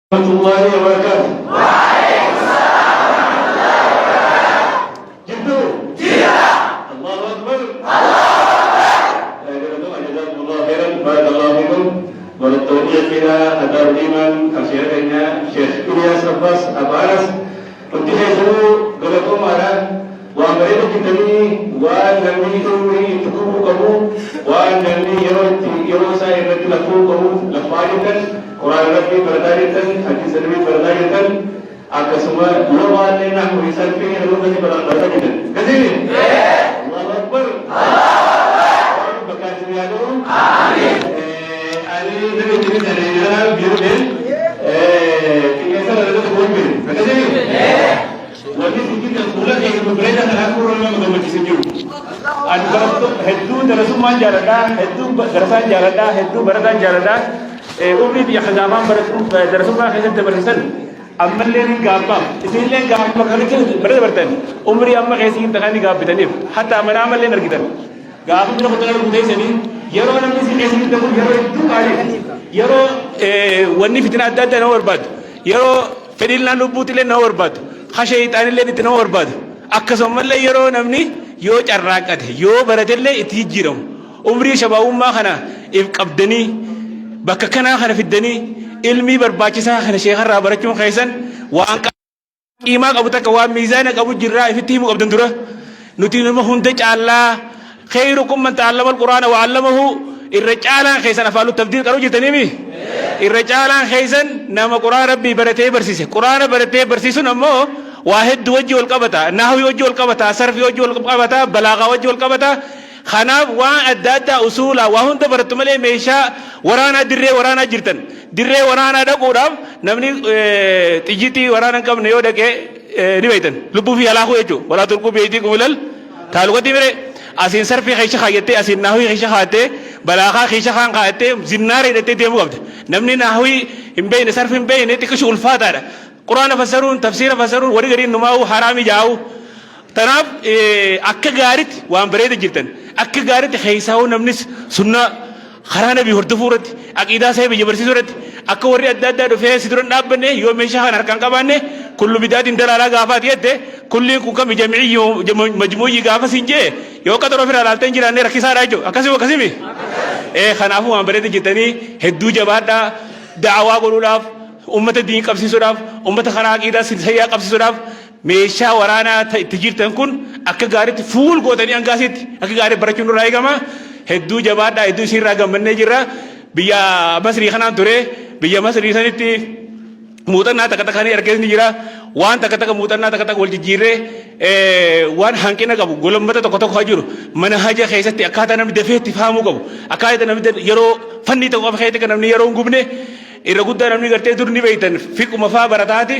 Warahmatullahi wabarakatuh. Waalaikumsalam warahmatullahi wabarakatuh. Gitu. Tidak. Allahu Akbar. Allahu Akbar. Jazakumullah khairan. Barakallahu fikum. Menurut tauhid kita atau iman asyiknya Syekh Ilyas Abbas Abaras. Untuk itu galakum ada wa mereka kita ni wa nami umri tuku kamu wa nami yaro saya nanti laku kamu lafajikan Quran Rabbi berdarikan hadis Nabi berdarikan akan semua luar lena misal pengen lu kasih berdarikan kasih Allahu Akbar bekas riado amin ali nabi jadi dari biru ben tiga salah itu boleh kasih Wali sikit sekolah yang berbeda dengan aku orang yang macam sejuk. Ada hedu darasuman jarada, hedu darasan jarada, hedu baradan jarada. Umri dia khazamam darasuman khazam terbarisan. Amal lerin gapa. Istilah gapa kalau itu berarti umri amma khazin tagani gapa tanif. Hatta amal amal lerin kita. Gapa itu kita lalu budaya sini. Yaro orang mesti khazin tahu yaro itu kali. Yaro wani fitnah ada dan awal Yaro fedilna nubuti len awal khashaytaan illee itti nama barbaadu akkasumallee yeroo namni yoo carraaqate yoo baratellee itti jijjiiramu umrii shabaabummaa kana if qabdanii bakka kanaa kana fiddanii ilmii barbaachisaa kana sheekarraa barachuun keessan waan qiimaa qabu takka waan miizaana qabu jirraa ifitti himu qabdan dura nuti nama hunda caallaa khayrukum man ta'allama al-qur'aana wa 'allamahu irra caalaan keessan afaalu tabdiil qaruu jirtaniimi irra caalaan keessan nama qur'aana rabbii baratee barsiise qur'aana baratee barsiisuun ammoo واحد وجه والقبطة نحوي وجه والقبطة صرفي وجه والقبطة بلاغة وجه والقبطة خناب وان أداتا أصولا وهن تبرتم لي ميشا ورانا دري ورانا جرتن دري ورانا دقورام نمني تجيتي ورانا كم نيو دكي نبيتن لبو في الله يجو ولا تلقوا بيديكم إلى تعالوا تيمري أسين صرفي خيشة خايته أسين نحوي خيشة خايته بلاغة خيشة خان خايته زناري دتي ديمو قبض نمني نحوي إمبين صرف إمبين تكشوا الفاتحة قرآن فسرون تفسير فسرون وري غرين نماو حرامي جاو تناب أكا غارت وان بريد جلتن أكا غارت خيساو نمنس سنة خرانا بي هردفورت أكيدا سايب جبرسي سورت أكا وري أدادا دفع سدرون نابنه يوم شاهن أركان كبانه كل بداية دلالا غافات يده كل كوكا جمعي مجموعي غافة سنجي يو كتر وفر على تنجراني ركيسا راجو أكاسي وكاسيمي خنافو وان بريد جلتني هدو جبادا دعوا قلولاف ummata diin qabsiisuudhaaf ummata karaa aqiidaa sayyaa qabsiisuudhaaf meeshaa waraanaa itti jirtan kun akka gaariitti fuul gootanii hangaasitti akka gaarii barachuun nurraa eegama hedduu jabaadhaa hedduu isiirraa gammannee jirra biyya Masrii kanaan ture biyya Masrii sanitti muuxannaa takka takka ni argeesni jira waan takka takka muuxannaa takka takka wal jijjiirree waan hanqina qabu golommata tokko tokko jiru mana haja keessatti akkaataa namni dafee itti fahamuu qabu akkaataa namni yeroo fannii tokko qofa keessatti namni yeroo hin gubne irra guddaa namni gartee dur ni beeytan fiquma faa barataati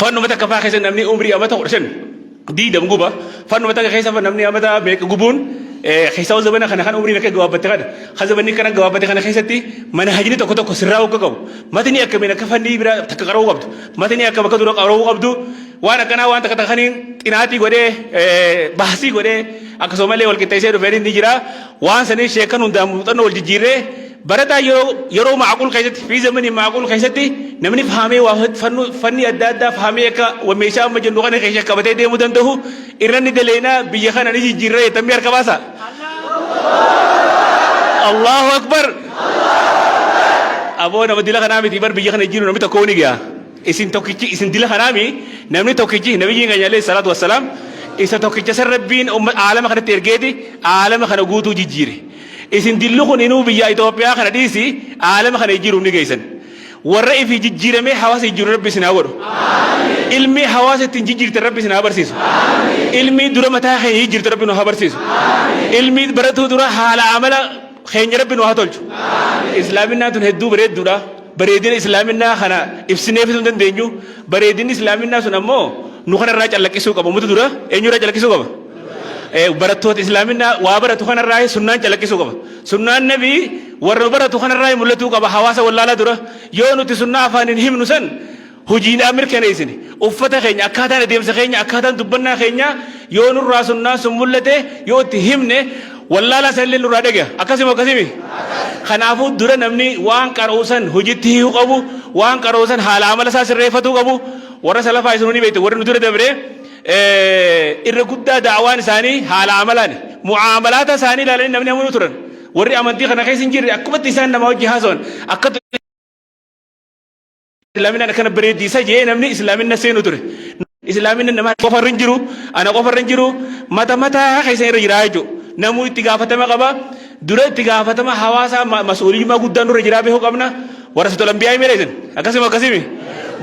fannuma takka faa keessa namni umrii amata 15 diidam guba fannuma takka keessa namni amata meeqa gubuun keessaa'u zabana kana kan umrii meeqa gabaabbate kana kan zabanni kana gabaabbate kana keessatti mana hajni tokko tokko sirraa hogga qabu matni akkamiin akka fannii bira takka qaroo qabdu matni akka bakka dura qaroo qabdu waan akkanaa waan takka takka kaniin xinaatii godhee baasii godhee akkasumallee wal qixxeessee dhufee ni jira waan sanii sheekan hundaan muuxannoo wal jijjiirree بردا يرو معقول خيست في زمن معقول خيستي نمني فهمي واحد فني أدادا فهمي كا وميشا مجنوغان خيشة كبتة دي مدنده إيراني دلينا بيجانا نيجي جيرة تمير كباسا الله أكبر أبو نما ديلا خنامي تبر بيجانا جيرو نمي تكوني جا إسين توكيجي إسين ديلا خنامي نمني توكيجي نبي جينا عليه الصلاة والسلام إسا توكيجي سر ربين عالم خنا ترجيدي عالم خنا قوتو جيري isin dillu kun inuu biyya Itoophiyaa kana dhiisi aalama kana jiru ni geessan warra ifi jijjiirame hawaasa jiru rabbi sinaa godhu ilmi hawaasa ittiin jijjiirte rabbi sinaa barsiisu ilmi dura mataa keenya jijjiirte rabbi nu haa barsiisu ilmi baratuu dura haala amala keenya rabbi nu haa tolchu islaaminaa tun hedduu bareedduudha bareedina islaaminaa kana ibsineef hin dandeenyu bareedinni islaaminaa sun ammoo nu kanarraa callaqqisuu qaba mutu dura eenyurraa callaqqisuu qaba barattoota islaaminaa waa baratu kanarraa sunnaan calaqqisuu qaba sunnaan nabii warra baratu kanarraa mul'atuu qaba hawaasa wallaalaa dura yoo nuti sunnaa afaaniin himnu san hojiidhaan mirkaneessine uffata keenya akkaataan adeemsa keenya akkaataan dubbannaa keenya yoo nurraa sunnaa sun mul'ate yoo itti himne wallaala salleen nurraa dhagaya akkasuma akkasimi kanaafuu dura namni waan qaroosan hojiitti hiikuu qabu waan qaroosan haala amala isaa sirreeffatuu qabu warra salafaa isinuu ni beektu warri nu dura dabre irra guddaa daawaan isaanii haala amalaan mu'aamalaata isaanii ilaalanii namni amanuu turan warri amantii kana keessa hin jirre akkumatti isaan nama wajji haasawan akka islaaminaan akkana bareeddiisa jee namni islaaminna seenu ture islaaminna nama qofarra hin jiru ana qofarra hin jiru mata mataa keessa irra jira jechuudha namuu itti gaafatama qaba dura itti gaafatama hawaasaa mas'uuliyummaa guddaan dura jiraa beekuu qabna warra sitolan biyyaa miidhagsan akkasuma akkasimi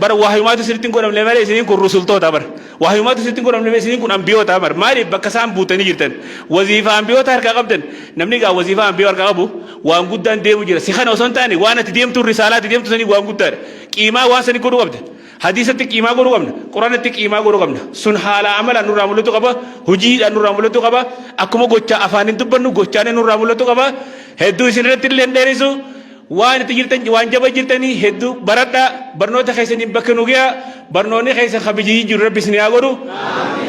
bara wahyumaatu sirriitti godhamne malee isiniin kun rusultoota bara wahyumaatu sirriitti godhamne malee isiniin kun ambiyoota bara maaliif bakka isaan buutanii jirtan waziifaa ambiyoota harkaa qabdan namni gaa waziifaa ambiyoo harkaa qabu waan guddaan deemu jira si kana osoo hin taane waan ati deemtu risaalaatti deemtu sanii waan guddaadha qiimaa waan sanii godhuu qabda hadiisatti qiimaa godhuu qabna quraanatti qiimaa godhuu qabna sun haala amala nurraa mul'atu qaba hojiidhaan nurraa mul'atu qaba akkuma gochaa afaaniin dubbannu gochaan nurraa mul'atu qaba hedduu isin irratti illee dheerisu waan itti jirtan waan jaba jirtanii hedduu baradha barnoota keessaniin bakka nu ga'a barnoonni keessa kabajii jiru rabbi isin haa godhu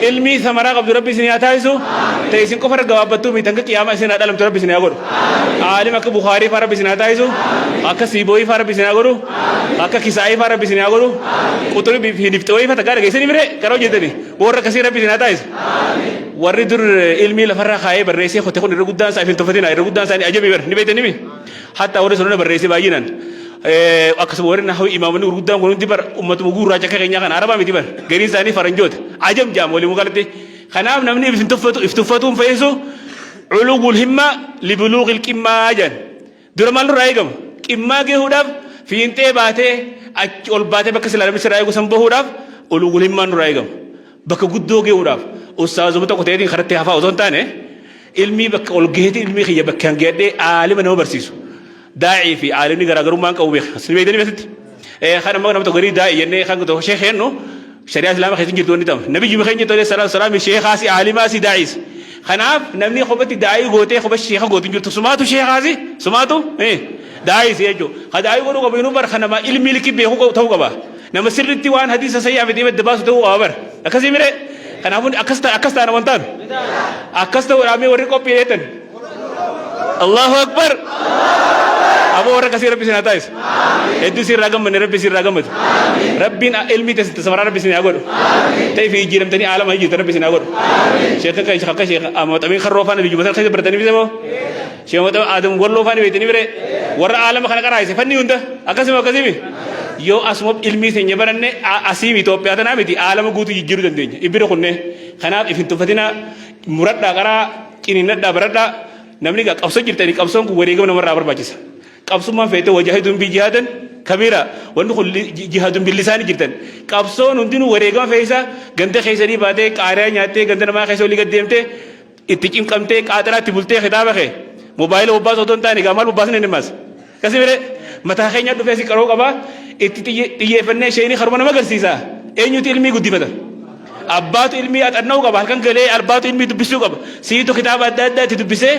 ilmii samaraa qabdu rabbi isin haa taasisu ta'e isin qofa gabaabattuu miti hanga qiyaamaa isin haa dhalamtu rabbi isin haa godhu aalim akka Bukhaarii faa rabbi isin haa taasisu akka Siibooyii faa rabbi isin haa godhu akka Kisaayii faa rabbi isin haa godhu quxurii fi niftooyii faa takkaa dhageessanii mire karoo jettanii warra akkasii rabbi isin haa taasisu warri dur ilmii lafarraa kaayee barreessee qote kun irra guddaan isaa ifin tuffatina irra guddaan isaanii ajabii bar ni beektanii hatta warri sunna barreessee baay'inaan akkasuma warri nahawi imaamonni gurguddaan kun hundi bar ummatuma gurraacha akka keenyaa kana arabaa miti bar gariin isaanii faranjoota ajam jaam walii mukalatti kanaaf namni iftuffatuun fayyisu culuugul himma libuluuqil qimmaa jan dura maal nurraa eegama qimmaa geehuudhaaf fiintee baatee achi ol baatee bakka silaa namni sirraa eegu san bahuudhaaf culuugul himmaa nurraa eegama bakka guddoo geehuudhaaf ustaazuma tokko ta'eetiin karatti hafaa osoo hin taane ilmii bakka ol geeti ilmii kiyya bakka hangeedhee aalima nama barsiisu daa'ii fi aalimni garaagarummaan qabu beeka sin beektanii beekti kan amma nama tokko garii daa'ii jennee kan tokko sheekeen nu shari'aa islaamaa keessatti jirtu wanni ta'u nabiyyi keenya tolee salaam sheekaasi aalimaasi daa'is kanaaf namni kophatti daa'ii gootee kopha sheeka gootin jirtu sumaatu sheekaasi sumaatu daa'is jechuudha ka daa'ii godhuu qabu inuu bara kan nama ilmii likki beeku ta'uu qaba nama sirriitti waan hadiisa sayyaa fi dhiibadda baasu ta'uu qaba bara akkasii mire kanaafuu akkas ta'an wantaan akkas ta'uudhaamee warri qophii'eetan Allahu akbar aboo warra kasii rabbi sinaa taa'is hedduu sirraa gammanne rabbi sirraa gammadu rabbiin ilmii teessite samaraa rabbi sinaa godhu ta'ii fi jijjiiramtanii aalama hijjiirtan rabbi sinaa godhu sheekka kan akka sheekka amaxamiin karroo faana biyyu masal keessa baratanii bise moo sheekka adam walloo faana beektanii bire warra aalama kana qaraayise fanni hunda akkasuma akkasimi yoo asuma ilmii teenya baranne asiim Itoophiyaa tanaa miti aalama guutuu jijjiiruu dandeenya ibira kunne kanaaf ifin tuffatina muradhaa qaraa ciniinnadhaa baradhaa namni qabsoo jirtanii qabsoon kun wareegama namarraa barbaachisa qabsummaan feete wajaahiduun bi jihaadan kabiira wanni kun jihaaduun bilisaanii jirtan qabsoon hundinuu wareegama feesa ganda keessanii baatee qaariyaa nyaattee ganda namaa keessa olii gad deemtee itti cimqamtee qaaxiraatti bultee kitaaba kee mobaayila bobbaasoo otoo hin taane gaamaal bobbaasni hin himaas kasi bire mataa keenya dhufee si qaroo qabaa itti xiyyeeffannee isheenii haruma nama agarsiisa eenyuti ilmii guddifata abbaatu ilmii axanna'uu qaba halkan galee albaatu ilmii dubbisuu qaba siitu kitaaba adda addaa itti dubbisee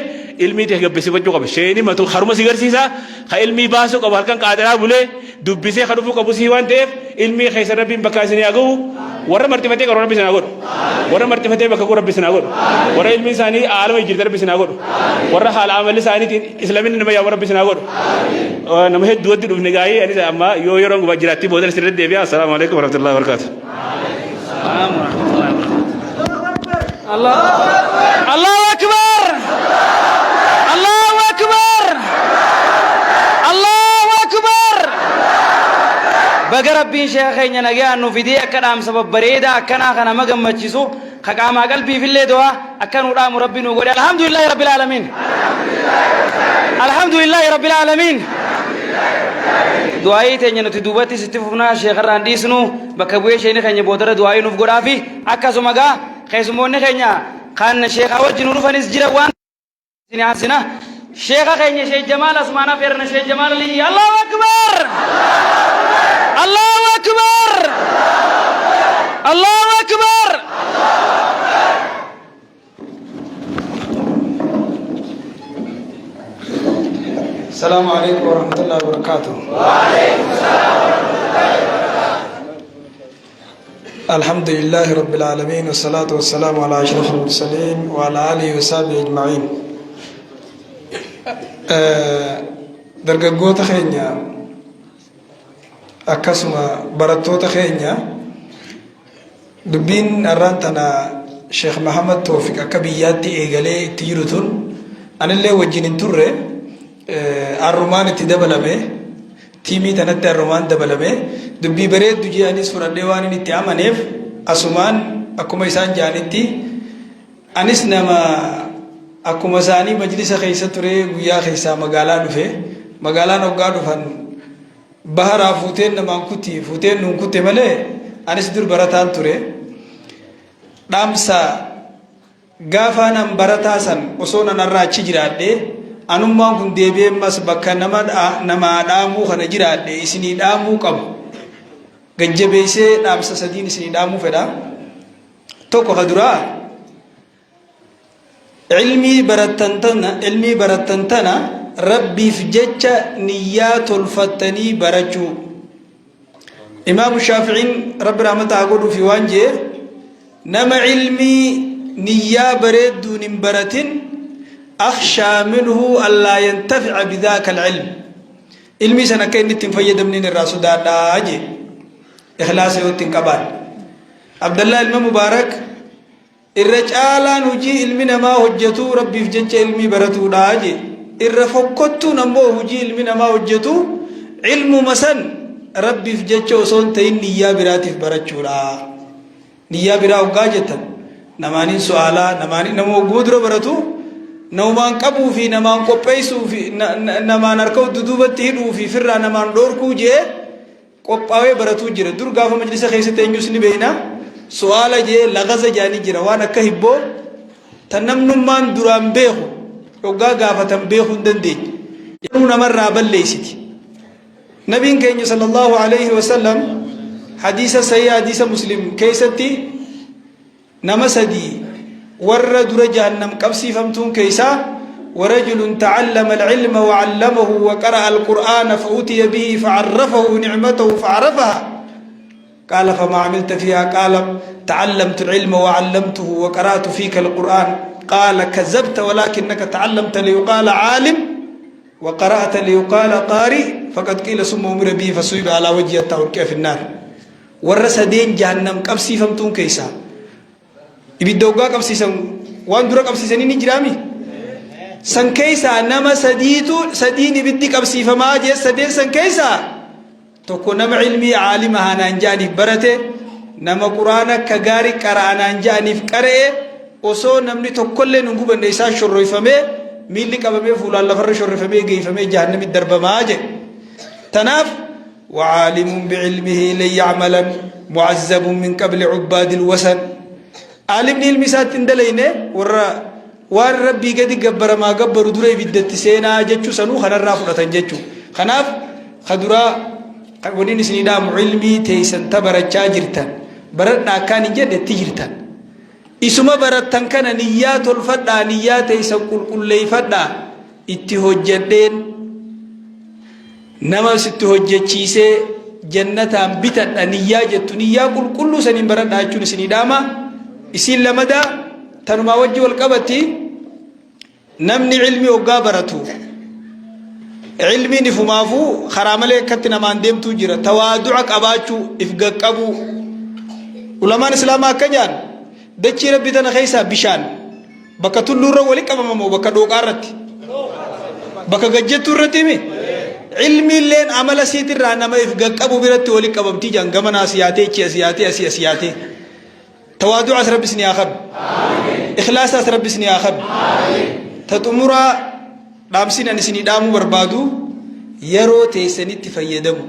ilmii ta'e gabbisifachuu qaba isheenii matu haruma si agarsiisa ka ilmii baasuu qaba halkan qaaxiraa bulee dubbisee ka dhufuu qabu sii waan ta'eef ilmii keessa rabbiin bakka isinii haa gahu warra martifatee qaroo rabbi isinaa godhu warra martifatee bakka rabbi isinaa godhu warra ilmii isaanii aalama jirte rabbi isinaa godhu warra haala amalli isaaniitiin islaaminni nama yaa'u rabbi isinaa godhu nama hedduu watti dhufne gaayee anis amma yoo yeroon gubbaa jiraatti booda isin irratti deebi'a assalaamu alaikum warahmatullahi wabarakatuh Allahu akbar Allahu akbar Allahu akbar baga rabbiin sheekha keenya nagaa nu fidee akka dhaamsa babbareedaa akkanaa kana magammachiisu ka qaamaa qalbiifillee du'a akka nu dhaamu rabbi nu godhe alhamdulillahi rabbil aalamiin alhamdulillahi rabbil aalamiin du'aayii teenya nuti duubatti sitti fufnaa sheekharraan dhiisnu bakka bu'ee sheekni keenya boodara du'aayii nuuf godhaafi akkasuma gaa keessummoonni keenya kan sheekha wajjin dhufanis jira waan sinaansina sheekha keenya sheekh Jamaal Asmaana feerna sheekh Jamaal Ali Allahu akbar Allahu akbar Allahu akbar السلام عليكم ورحمة الله وبركاته. وعليكم السلام ورحمة الله وبركاته. الحمد لله رب العالمين والصلاة والسلام على أشرف المرسلين وعلى آله وصحبه أجمعين. dargaggoota keenya akkasuma barattoota keenya dubbiin har'aan tana Sheekh Mahamad Tawfiq akka biyyaatti eegalee itti jiru tun anillee wajjin hin turre arrumaan itti dabalame tiimii tanatti arrumaan dabalame dubbii bareeddu jedhanis fudhadhee waan inni itti amaneef asumaan akkuma isaan jedhanitti anis nama akkuma isaanii majlisa keessa ture guyyaa keessaa magaalaa dhufe magaalaan hoggaa dhufan baharaa fuuteen namaan kuti fuuteen nuun kutte malee anis dur barataan ture dhaamsa gaafa nan barataa san osoo nan irraa achi jiraadhe anummaan kun deebi'ee mas bakka nama dhaamuu kana jiraadhe isinii dhaamuu qabu gajjabeessee dhaamsa sadiin isinii dhaamuu fedha tokko kaduraa ilmii barattantana rabbiif jecha niyyaa tolfattanii barachuu imaamu shaafi'iin rabbi rahmataa godhuu fi waan jee nama ilmii niyyaa bareedduun hin baratin akhshaa minhu allaa yantafica bidaaka alcilm ilmii san akka inni ittiin fayyadamnin irraa sodaadhaa jee ikhlaasa yoo ittiin qabaan abdallah ilma mubaarak irra caalaan hujii ilmi namaa hojjetu rabbiif jecha ilmii baratuudha jee irra fokkottuun ammoo hujii ilmi namaa hojjetu ilmuma san rabbiif jecha osoo hin ta'in niyyaa biraatiif barachuudha niyyaa biraa hoggaa jettan namaaniin su'aalaa nama hogguma dura baratu namaan qabuu fi namaan qopheessuu fi namaan harka duduubatti hidhuu fi firraa namaan dhoorkuu jee qophaawee baratuu jira dur gaafa majlisa keessatti eenyus ni beeyna su'aala jee lagaza jaanii jira waan akka hibboo tan namnummaan duraan beeku hoggaa gaafatan beekuu hin dandeenye yeroo namarraa balleessiti nabiin keenya sallallahu alayhi wasallam hadiisa sahih hadiisa muslim keessatti nama sadii warra dura jahannam qabsiifamtuun keessaa ورجل تعلم العلم وعلمه وقرأ القرآن فأتي به فعرفه نعمته فعرفها قال فما عملت فيها قال تعلمت العلم وعلمته وقرأت فيك القرآن قال كذبت ولكنك تعلمت ليقال عالم وقرأت ليقال قارئ فقد قيل ثم أمر به فصيب على وجهه التوكئ في النار ورسدين جهنم قبسيفمتون كيسا ibiddooggaa qabsiisan waan dura qabsiisanii ni jiraami san keeysaa nama sadiin ibiddi qabsiifamaa jee sadeen san keeysaa tokko nama ilmii caalima haanaan ja'aniif barate nama quraana akka gaarii qara'anaan ja'aniif qara'e osoo namni tokkollee nun gubanne isaa shorroyfamee miilli qabamee fuulaan lafarra shorroyfamee geeyfamee jahannamitti darbamaa jee tanaaf وعالم بعلمه لن يعملا معذب من قبل عباد الوثن عالم علم سات اندلينه ور ربي قد جبر ما جبر دري بدت سينا جتشو سنو خنا رافضة جتشو خناف خدرا ونين سنيدام علمي تيسن تبرة جاجرتان برتنا كان جد تجرتان isuma barattan kana niyyaa tolfadhaa niyyaa teessa qulqulleeffadhaa itti hojjedheen nama sitti hojjechiisee jannataan bitadha niyyaa jettu niyyaa qulqulluu saniin baradhaa jechuun isinii dhaama isin lamada tanuma wajji wal qabatti namni ilmi hoggaa baratu ilmiin ifumaafuu karaa malee akkatti namaan deemtuu jira tawaadu'a qabaachuu if gaqqabu ulamaan islaamaa akka jaan dachii rabbi tana keessaa bishaan bakka tulluurra wali qabamamoo bakka dhooqaarratti bakka gajjettuu irratti himi ilmi illeen amala siitirraa nama if gaqqabu biratti wali qabamtii jaan gamanaa siyaatee ichi asiyaatee asii asiyaatee tawaadu'as rabbis ni akhab ikhlaasas rabbis ni akhab taxumuraa dhaamsin ani isinii dhaamuu barbaadu yeroo teessanitti fayyadamu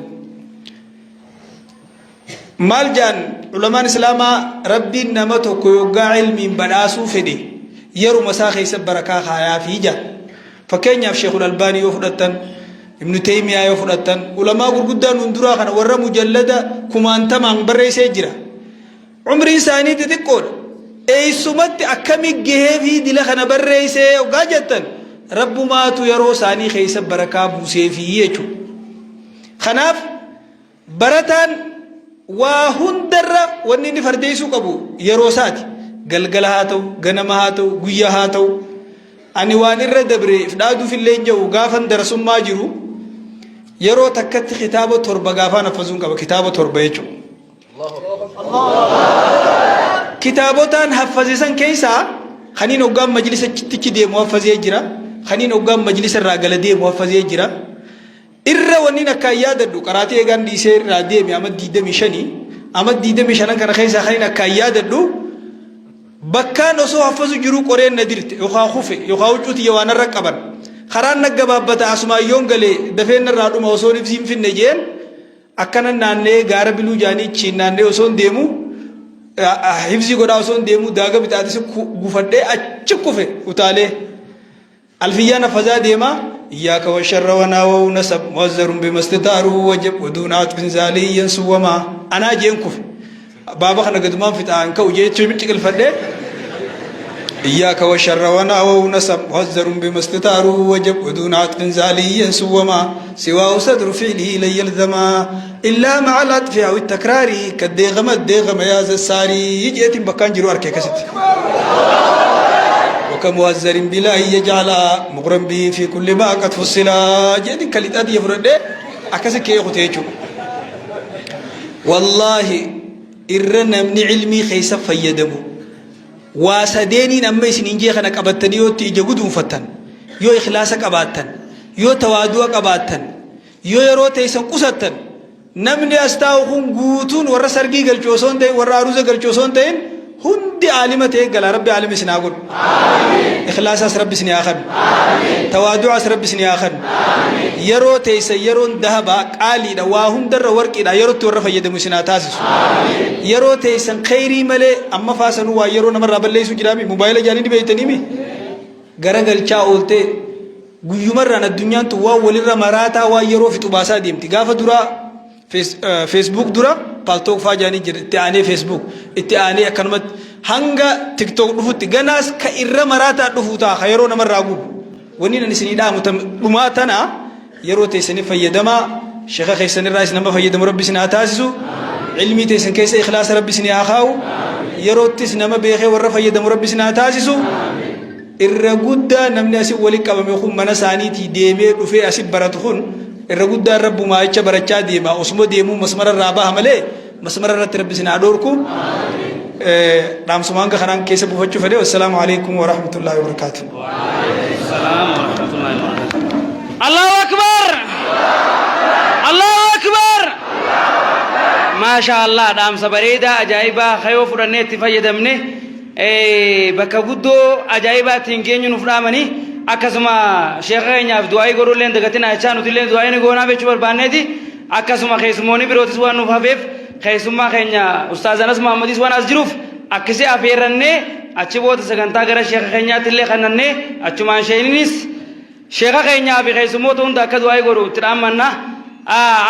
maal jaan ulamaan islaamaa rabbiin nama tokko yoggaa ilmiin badhaasuu fedhe yeruma isaa keessa barakaa kaayaa fi jaan fakkeenyaaf sheekul albaanii yoo fudhattan ibnu taymiyaa yoo fudhattan ulamaa gurguddaan hunduraa kana warra mujallada kumaantamaan barreessee jira umriin isaanii xixiqqoodha eeysumatti akkamii gahee fi dila kana barreessee hoggaa jettan rabbumaatu yeroo isaanii keessa barakaa buusee fi jechuudha kanaaf barataan waa hundarra wanni inni fardeessuu qabu yeroo isaati galgala haa ta'u ganama haa ta'u guyyaa haa ta'u ani waan irra dabre ifdaadu filleen jiru gaafan darasummaa jiru yeroo takkatti kitaaba torba gaafaan hafazuun qaba kitaaba torba jechuudha. Kitaabotaan hafazisan keessaa kaniin hoggaan majlisa chittichi deemu hafazee jira kaniin hoggaan majlisa irraa gala deemu hafazee jira irra wanni akka yaadadhu qaraatee eegaan dhiisee irraa deeme amma 25 amma 25 kana keessaa kaniin akka yaadadhu bakkaan osoo hafazu jiru qoreen na dirte yookaan kufe yookaan huccuuti waan irra qaban karaan nagga baabbata asumaayyoon galee dafeen irraa dhuma osoo ibsiin finne jeen akkana naannee gaara biluu jaanii chiin naannee osoo deemu hifzi godhaa osoo deemu daaga bitaatis gufadhee achi kufe utaalee alfiyyaan hafazaa deema إياك والشر وناو نسب موزر بما استطاروا وجب ودون عطف زالي ينسوما أنا جينكف بابا خنا قدمان في تان كو جيت شو بتشكل فدي إياك والشر وناو نسب موزر بما استطاروا وجب ودون عطف زالي ينسوما سواه صدر فعله لي يلزما إلا مع العطف أو التكرار كالديغم الديغم يا زساري يجيت بكان جرو أركي كست وكموزر بلا يجعل مغرم به في كل ما قد فصل جدي كليتات يفرد اكسك يخوتيچو والله إرنا من علمي خيس فيدمو واسديني نمي سنينجي خنا قبتني يو تيجودو فتن يو اخلاص قباتن يو توادو قباتن يو يروتي سنقستن نمني استاوخون غوتون ور سرغي گلچوسون دي ور اروزه گلچوسون دين هندي عالمته قال ربي عالم سناقول إخلاص ربي سنياخن توادع ربي سنياخن يرو تيس يرون ذهب قالي دواهم در ورقي دا يرو تور فيد مسناتاس يرو تيس خيري ملي اما فاسنو وا يرو نمر ربلي سو جرامي موبايل جاني دي بيتني مي غرغل چا اولته غيمر ان الدنيا تو وا ولر مراتا وا يرو في طباسا ديمتي غاف درا فيسبوك درا بالتوك فاجاني جرتاني فيسبوك اتاني اكنمت hanga tiktok dhufutti ganas ka irra marata dhufuta khayro namar ragu woni nan sini da mutam dumatana yero teysani fayyadama sheekha khaysani rais nama fayyadama rabbi sina taasisu ilmi teysan kaysa ikhlas rabbi sina akhaw yero tis nama beekhe warra fayyadama rabbi sina taasisu irra gudda namni asi wali qabame khum mana saniti deeme dhufe asi baratu khun irra gudda rabbu ma acha baracha deema osmo deemu masmara raba hamale masmara rabbi sina adorku دام سمانك خنان كيس بوجه فدي والسلام عليكم ورحمة الله وبركاته. وعليكم السلام ورحمة الله وبركاته. الله أكبر. الله أكبر. ما شاء الله دام سبريدا أجايبا خيو فرنة تفيد منه بكبودو أجايبا تينكين ينفرامني أكسما شيخين يا دعاء يقولون دكتنا أشانو تلين دعاء نقولنا بيشوفر بانيدي أكسما خيسموني بروتس وانو فافيف خيسما خينيا أستاذ أنس محمد إسوان أزجروف أكسي أفيرني أشبوت سكنتا غير شيخ خينيا تلي خنني أشمان شينيس شيخ خينيا في خيسموتون دكتوا يقولوا ترامنا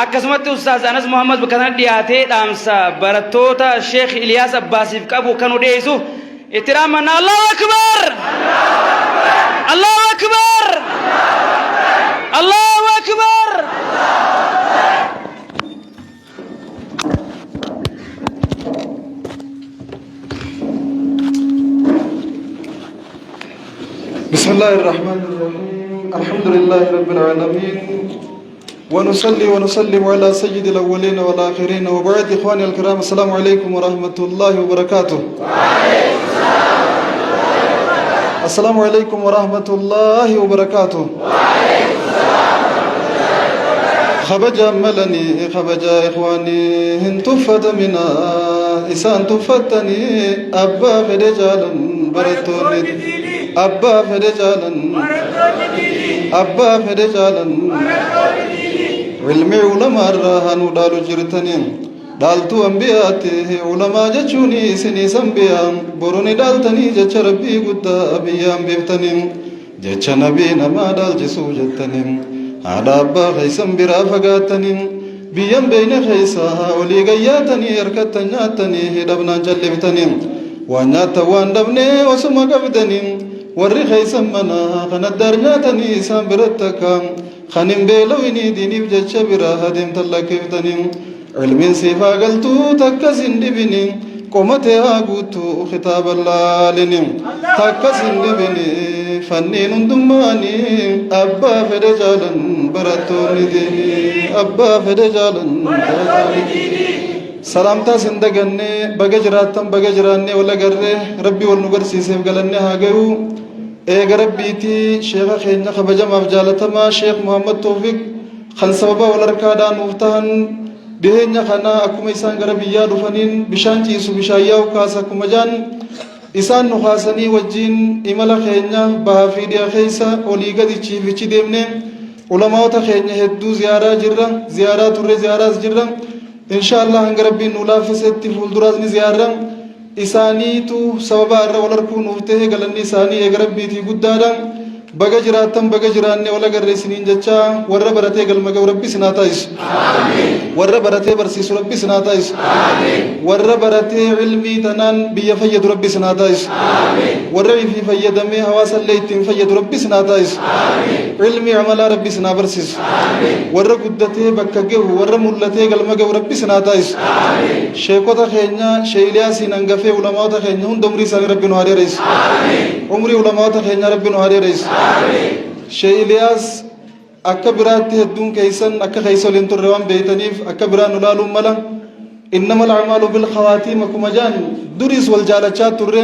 أكسمت أستاذ أنس محمد بكنا دياته دامسا برتوتا شيخ إلياس أباسيف كابو كانوا ديسو ترامنا الله أكبر الله أكبر الله أكبر بسم الله الرحمن الرحيم الحمد لله رب العالمين ونصلي ونسلم على سيد الأولين والآخرين وبعد إخواني الكرام السلام عليكم ورحمة الله وبركاته. السلام عليكم ورحمة الله وبركاته. خبج ملني خبج إخواني هن تفت منا إسان تفتني أبا فدجالا برتوني أبا فدجالا أبا فدجالا علمي علماء الرهان ودالو جرتنين دالتو أنبياته علماء جتشوني سني سنبيان بروني دالتني جتش ربي قد أبيان بيفتنين جتش نبينا ما دال جسو جتنين هذا أبا خيسن برا فقاتنين بيان بين خيسا ولي قياتني يركتنياتني هدبنا جلفتنين وانياتا واندبني وسما قبدنين warri khaysan mana kana darnyatani isaan birattaka khanim beelawini diinif jecha bira hadim tallakiftanin ilmin sifa galtu takkasin dibini qomate hagutu khitaballalinin takkasin dibini فنين دماني أبا فرجالا براتوني ديني أبا فرجالا براتوني ديني سلامتا سندگنne bagajratam bagajranne wala garre rabbi wal nugar sisef galanne hagayu eega rabbiiti sheekha keenya kabajamaaf jaalatamaa sheekh muhammad tawfiq kan sababa wal arkaadhaan nuuf tahan dhiheenya kana akkuma isaan gara biyyaa dhufaniin bishaan ciisu bishaan yaa'u kaasa akkuma jaan isaan nu kaasanii wajjiin imala keenya bahaa fi dhiyaa keessa olii gadi ciifichi deemne ulamaawota keenya hedduu ziyaaraa turre ziyaaraas jirra inshallah hanga rabbiin nu laafisetti fuulduraas ni ziyaarra isaaniitu sababa irra wal arkuu nuuf ta'e galanni isaanii eega rabbiitii guddaadha baga jiraattan baga jiraanne wala garre isiniin jecha warra baratee galma ga'u rabbi sinaa taasisu warra baratee barsiisu rabbi sinaa taasisu warra baratee ilmii tanaan biyya fayyadu rabbi sinaa taasisu warra ifii fayyadamee hawaasallee ittiin fayyadu rabbi sinaa taasisu ilmii amalaa rabbi sinaa barsiisu warra guddatee bakka gahu warra mul'atee galma ga'u rabbi sinaa taasisu sheekota keenya sheeyiliyaasiin hangafee ulamaawota keenya hunda umrii isaanii rabbi nu haa dheereessu umrii ulamaawota keenya rabbi nu haa dheereessu Sheikh Ilyas akka biraatti hedduun keeysan akka keeysoleen turre waan beeytaniif akka biraan ulaaluun mala innamal a'maalu bil khawaatim akkuma jaan duris wal jaalachaa turre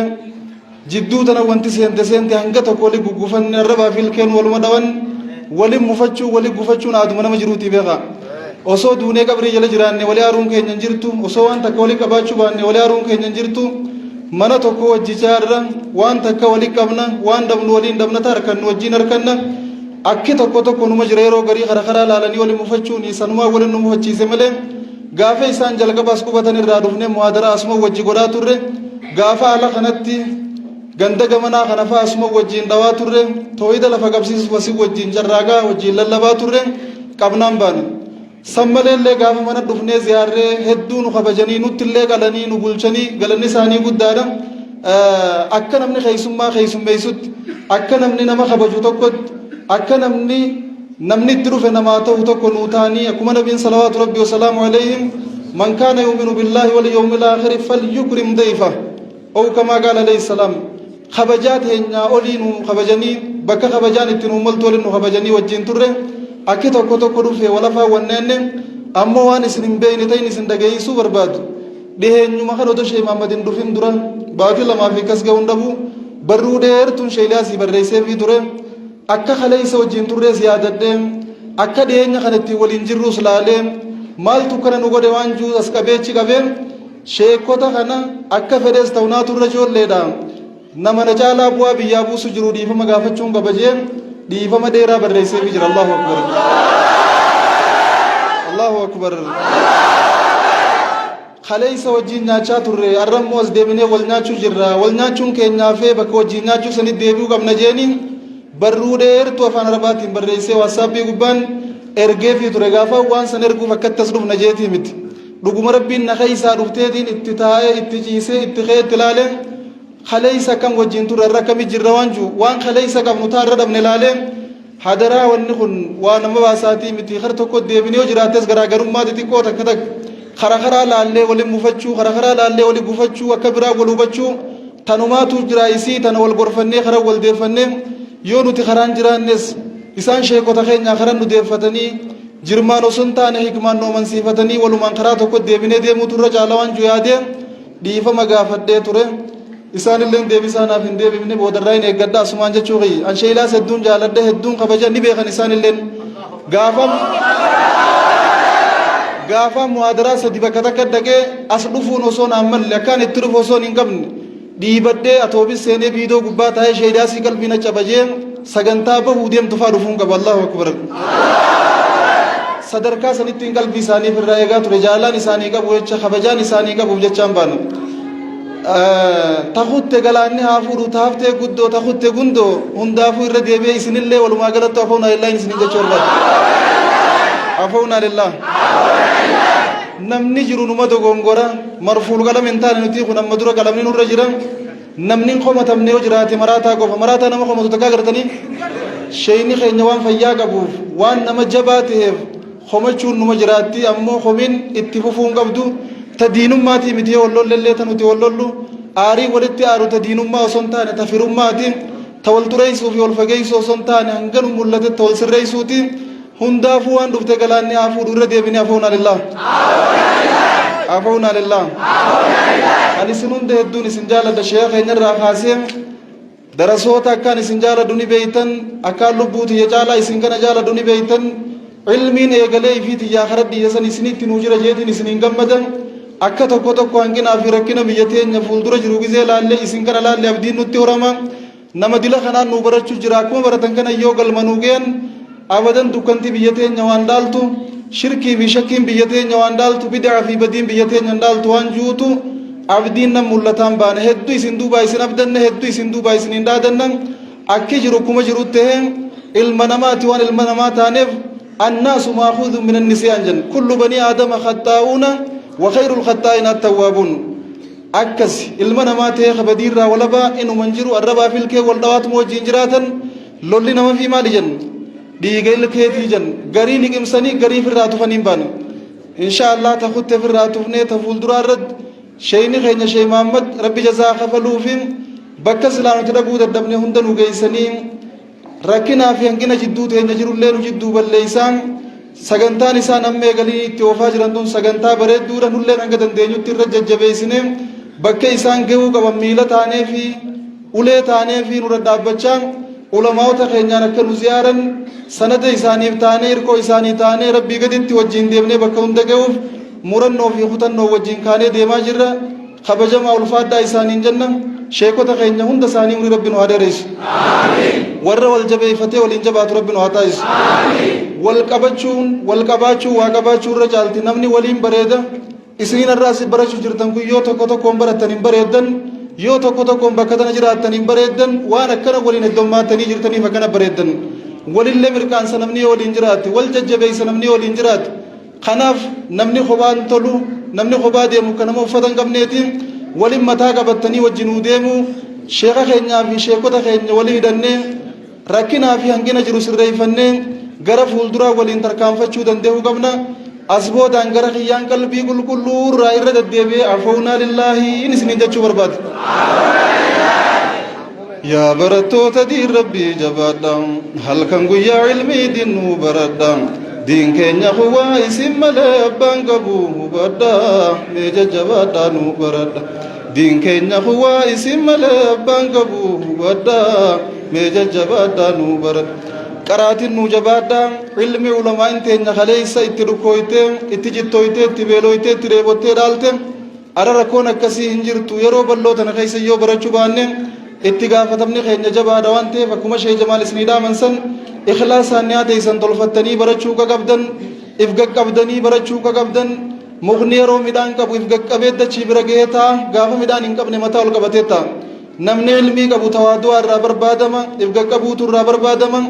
jidduu tana wanti seente hanga tokko wali guggufanne arrabaa fi ilkeen waluma dhawan wali mufachuu wali gufachuun aaduma nama jiruutii beeka osoo duunee qabrii jala jiraanne wali aaruun keenya hin jirtu osoo waan takka wali qabaachuu baanne wali aaruun keenya hin jirtu mana tokko wajjichaarra waan takka wali qabna waan dhabnu waliin dhabnata harkannu wajjiin harkanna akki tokko numa jira yeroo garii karaa laalanii wali mufachuun isanumaa waliin nu mufachiise malee gaafa isaan jalqabaas qubatan irraa dhufne muhaadara asuma wajji godhaa turre gaafa ala kanatti ganda gamanaa kana fa'aa asuma wajjiin dhawaa turre tooyida lafa qabsiisu wasii wajjiin jarraagaa wajjiin lallabaa turre qabnaan baane sammalellee gaafa mana dhufnee ziyaarree hedduu nu kabajanii nuttillee qalanii nu bulchanii galanni isaanii guddaadha akka namni keeysummaa keeysummeeysutti akka namni nama kabaju tokkotti akka namni itti dhufe namaa ta'u tokko nuu taanii akkuma nabiin salawaatu rabbi wasalaamu alayhim man kaana yuuminu billaahi wal yawmil aakhiri falyukrim dayfa ou kamaa qaala alayhi salaam kabajaa teenyaa olii nu kabajanii bakka kabajaan itti nu maltu waliin nu kabajanii wajjiin turre akki tokko dhufe walafaa wanneenne ammoo waan isin hin beeyne ta'in isin dhageessuu barbaadu dhiheenyuma kan otoo Sheekh Muhammadin dhufin dura baatii lamaa fi kas ga'uun dhabu barruu dheertuun Sheekh Ilyaasii barreessee fi ture akka kaleessa wajjiin turrees yaadadhee akka dhiyeenya kanatti waliin jirruus laalee maaltu kana nu godhe waan juu as qabeechi qabee sheekota kana akka fedhees ta'unaa turre ijoolleedha nama na caalaa bu'aa biyyaa buusu jiru dhiifama gaafachuun qabajee dhiifama dheeraa barreessee fi jira Allahu akbar Allahu akbar kaleessa wajjiin nyaachaa turre arrammoo as deebinee wal nyaachuu jirra wal nyaachuun keenyaafee bakka wajjiin nyaachuu sanitti deebi'uu qabna jeeni barruu dheertuu afaan arabaatiin barreessee waasaapii gubbaan ergee fi ture gaafa waan san erguuf akkatti as dhufna jeetii miti dhuguma rabbiin na keeysaa dhufteetiin itti taa'ee itti ciisee itti kee itti laalee kaleessa kam wajjiin turre irra kamii jirra waan kaleessa qabnu taarra dhabne laalee hadaraa wanni kun waa nama baasaatii miti kar tokko deebinee yoo jiraates garaagarummaa xixiqqoo takka karaa laallee waliin mufachuu karaa laallee waliin gufachuu akka biraa wal hubachuu tanumaatu jira isii tana wal gorfannee karaa wal deeffannee yoo nuti karaan jiraannes isaan sheekota keenya karaa nu deeffatanii jirmaan osoo hin taane hikmaan noomansiifatanii walumaan karaa tokko deebinee deemuu turre caalaa waan yaadee dhiifama gaafadhee ture isaanillee deebisaanaaf hin deebifne boodarraa hin eeggadha asumaan jechuu qiyyi an Sheekh Ilyaas hedduun jaaladhe hedduun kabaja ni beekan isaanillee gaafa muhaadaraa sadi bakka takka dhaqee as dhufuun osoo naan malle akkaan itti dhufu osoo hin qabne dhiibadhee atoobis seenee biidoo gubbaa taa'ee Sheekh Ilyaasii qalbii na cabajee sagantaa bahuu deemtu faa dhufuun qaba Allahu akbar sadarkaa sanittiin qalbii isaaniif irraa eegaa ture jaalaan isaanii qabu jecha kabajaan isaanii qabuuf jechaan baanu takutte galaanni haa fuudhu taaftee guddoo takutte gundoo hundaafuu irra deebi'ee isinillee walumaa galatti afoonaa illaa isinin jechuu barbaada afoonaa lillaa namni jiru numa dogongora marfuul qalam hin taane nuti kun amma dura qalamni nurra jira namni qomatamne yoo jiraate maraataa qofa maraataa nama qomatu takkaa gartanii sheeyni keenya waan fayyaa qabuuf waan nama jabaa ta'eef qomachuun numa jiraatti ammoo qomiin itti fufuun qabdu ta diinummaatii miti wallollellee ta nuti wallollu aarii walitti aaru ta diinummaa osoo hin taane ta firummaati tawal tureysu fi wal fageysu sontaane hanganu mullate tawal sirreysuuti hundaafu waan dhufte galaanni afuu irra deebine afuuna lillah afuuna lillah ani isin hunda hedduun isin jaaladha sheekha keenyarraa kaasee darasoota akkaan isin jaaladhu ni beeytan akkaan lubbuu tiyya caalaa isin kana jaaladhu ni beeytan ilmiin eegalee fi tiyyaa karadhi yesan isinitti nuu jira jeetiin isiniin gammadan akka tokko tokko hanqinaa fi rakkina biyya teenya fuuldura jiru gizee laallee isin kana laallee abdiin nutti horama nama dila kanaan nuu barachuu jira akkuma baratan kana yoo galma nuu ga'an abadan dukkanti biyya teenya waan dhaaltu shirkii fi shakkiin biyya teenya waan dhaaltu bid'aa fi badiin biyya teenya waan dhaaltu waan juutu abdiin nam mul'ataan baane hedduu isin duubaa isin abdanne hedduu isin duubaa isin hin dhaadannan akki jiru kuma jiru ta'e ilma namaati waan ilma namaa taaneef annaasu maakhudhu min annisiyaan jan kullu banii aadama khattaa'uuna wa khayrul khattaa'ina at-tawwaabuun akkas ilma namaa ta'e kabadiirraa walabaa inuman jiru arrabaa filkee wal dhawaatuma wajjiin jiraatan lolli nama fi maali jan dhiiga ilkeetii jan garii liqimsanii garii firraa tufaniin baane insha Allah ta kutte firraa tufnee ta fuulduraa irratti sheeyni keenya sheey Muhammad rabbi jazaa kafaluufin bakka islaanutti dhaguu dadhabne hunda nu geessanii rakkinaa fi hangina jidduu teenya jirullee nu jidduu balleeysaan sagantaan isaan amma eegalii itti oofaa jiran tun sagantaa bareedduudha nulleen hanga dandeenyutti irra jajjabeessine bakka isaan gahuu qaban miila taanee fi ulee taanee fi nurra dhaabbachaa ulamaa'ota keenyaan akka nu ziyaaran sanada isaaniif taanee hirkoo isaanii taanee rabbii gaditti wajjiin deemnee bakka hunda gahuuf murannoo fi kutannoo wajjiin kaanee deemaa jirra kabajamaa ulfaadhaa isaaniin jenna sheekota keenya hunda isaanii umrii rabbi nu haa dheereessu warra wal jabeeffatee waliin jabaatu rabbi nu haa taasisu wal qabaachuu waa qabaachuu irra caalti namni waliin bareeda isiniin irraas barachuu jirtan kun yoo tokko tokkoon baratan hin bareeddan yoo tokko tokkoon bakka tana jiraattan hin bareeddan waan akkana waliin heddummaatanii jirtaniif akkana bareeddan walillee mirqaansa namni yoo waliin jiraate wal jajjabeessa namni yoo waliin jiraate kanaaf namni kophaan tolu namni kophaa deemu kan nama uffata hin qabneetiin waliin mataa qabatanii wajjinuu deemu sheeka keenyaa fi sheekota keenya walii hidhannee rakkinaa fi hangina jiru sirreeffannee gara fuulduraa waliin tarkaanfachuu danda'uu qabna as boodaan gara kiyyaan qalbii qulqulluu irraa irra deddeebi'ee afoonaa lillaahi isiniin jechuu barbaade yaa barattoota diin rabbii jabaadhaa halkan guyyaa ilmii dinnuu baradhaa diin keenya huwaa isin malee abbaan qabu hubadhaa mee jajjabaadhaa nuu baradha diin keenya huwaa isin malee abbaan qabu hubadhaa mee jajjabaadhaa nuu baradha qaraatiin nuu jabaadhaa ilmi ulamaa inteenya kaleessa itti dhukkooytee itti jittooytee itti beelooytee itti dheebottee dhaalte ara rakkoon akkasii hin jirtu yeroo bal'oo tana keessa yoo barachuu baanne itti gaafatamni keenya jabaadha waan ta'eef akkuma shee jamaal isinii dhaaman san ikhlaasaan nyaata isan tolfattanii barachuu qabdan if gaqqabdanii barachuu qabdan mukni yeroo midhaan qabu if gaqqabee dachii bira gahee ta'a gaafa midhaan hin qabne mataa ol qabatee ta'a namni ilmii qabu tawaadu'aa irraa barbaadama if gaqqabuutu irraa barbaadama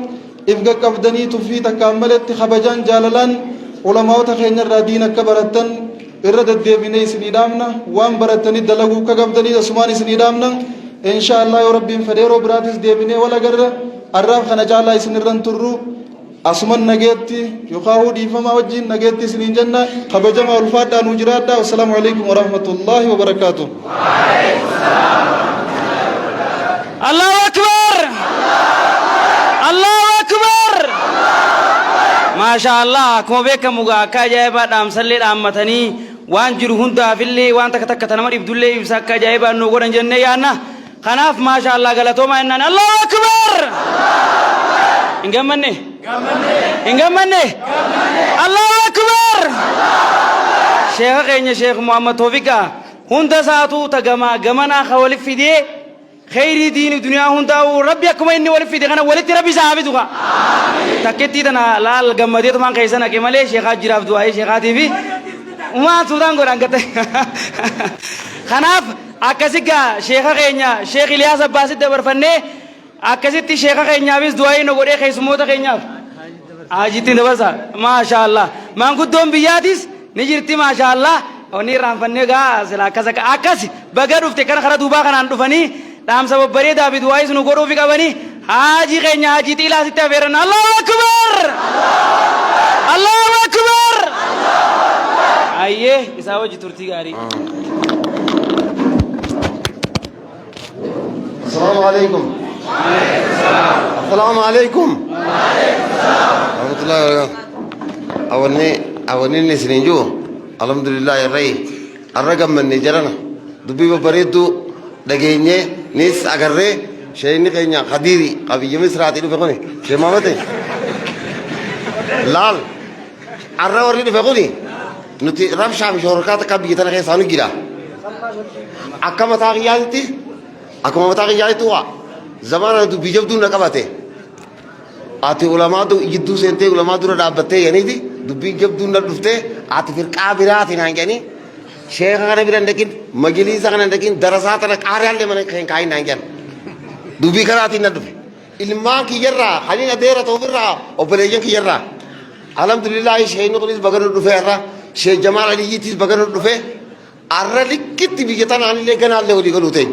if gaqqabdanii tuffii takkaan maletti kabajaan jaalalaan ulamaa'ota keenya irraa diin akka barattan irra deddeebinee isinii dhaamna waan barattanii dalaguu akka qabdanii asumaan isinii dhaamna insha Allah yoo rabbiin fedhe yeroo biraatis deebinee wal agarra arraaf kana caalaa isin irran turru asuman nageetti yookaan dhiifamaa wajjin nageetti isiniin jenna kabajamaa ulfaadhaa nuu jiraadhaa wassalaamu alaikum warahmatullaahi wabarakaatuh Allahu akbar Allahu akbar Masha Allah akkuma beekamu akka ajaa'ibaa dhaamsallee dhaammatanii waan jiru hundaafillee waan takka takka nama dhibdullee ibsa akka ajaa'ibaa nuu godhan jennee yaanna kanaaf Masha Allah galatooma innaan Allahu akbar ingammanne Allahu akbar sheekha keenya sheekh Muhammad Tawfiqa hunda saatu tagama gamana khawli fidee khayri diini duniyaa hunda rabbi akkuma inni wal fidee kana walitti rabbi saabiduka takketti tana laal gammadeetu man kaysana ke malee sheekha jiraaf du'aa sheekhaati fi uma suudaan godhan gate kanaaf akkasiga sheekha keenya sheekh Ilyas Abbaasit dabarfannee akkasitti sheekha keenyaafis du'aa inni godhee keessummoota keenyaaf ajitti dabarsa Masha Allah maanguddoon biyyaatis ni jirti Masha Allah onni raanfannee gaa sila akkasi baga dhufte kana kara duubaa kanaan dhufanii dhaamsa babbareedaa fi du'aa isnu godhuuf qabanii haji keenya haji xiilaasitti afeeran Allahu akbar Allahu akbar ayyee isaa wajji turtii gaarii Assalamu alaikum السلام عليكم ورحمة الله وبركاته أولني نسنجو الحمد لله الرئي الرقم من نجرنا دبي ببريدو دقيني نيس أقرر شيني كينيا خديري قبي يمس راتي فقوني شيء ما متى لال الروري فقوني نتي رب شام شوركات كبي يتنا كي سانو جيرا أكما تاغيالتي أكما تاغيالتي وا زمان تو بيجب دون نكبته آتی علماء تو يدو سنتے علماء تو رابطے یعنی دی دبی جب دون نرفتے آتی پھر کابرات ہیں یعنی شیخ اگر بیرن لیکن مجلس اگر لیکن درسات اگر کاریال لے من کہیں کائن نہیں جان دبی کراتی نرف علماء کی جرا خالی ندیرہ تو پھر رہا اوپریشن کی جرا الحمدللہ شیخ نقلیس بغیر نرفے رہا شیخ جمال علی یہ تیس بغیر نرفے ارہ لکتی بھی جتان آنے لے گنال لے ہولی گلوتے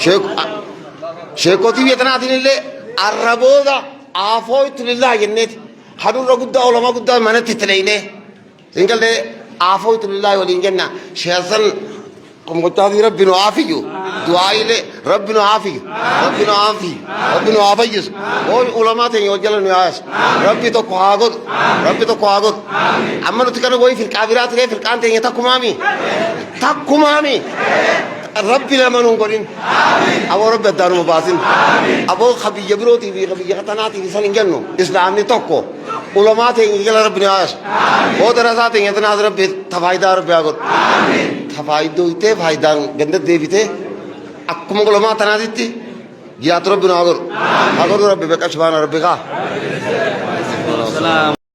شیخ کو تی بھی اتنا آتی لے ارہ بودا آفوت لله جنت حدود رقدة علماء قدة من تتلينه سنقول ده آفوت لله ولين جنة شيئا قم قتادي ربنا عافيه دعائي له ربنا عافيه ربنا عافيه ربنا عافيس والعلماء تيجي جلنا نياس ربي تو قاعد ربي تو قاعد أما نتكلم وين في الكافرات ليه في الكان تيجي تكمامي ربنا ما نقولين أبو رب الدار مباسم أبو خبي جبروتي في خبي جهتناتي في سنين جنو إسلام نتوكو علماء تيجي جل ربنا عاش هو دراسات تيجي تناظر رب تفايدة رب يعقول تفايدة إيه فايدة جنة ديفته أكمل علماء تناظرتي جات ربنا عقول عقول رب بكشفان ربك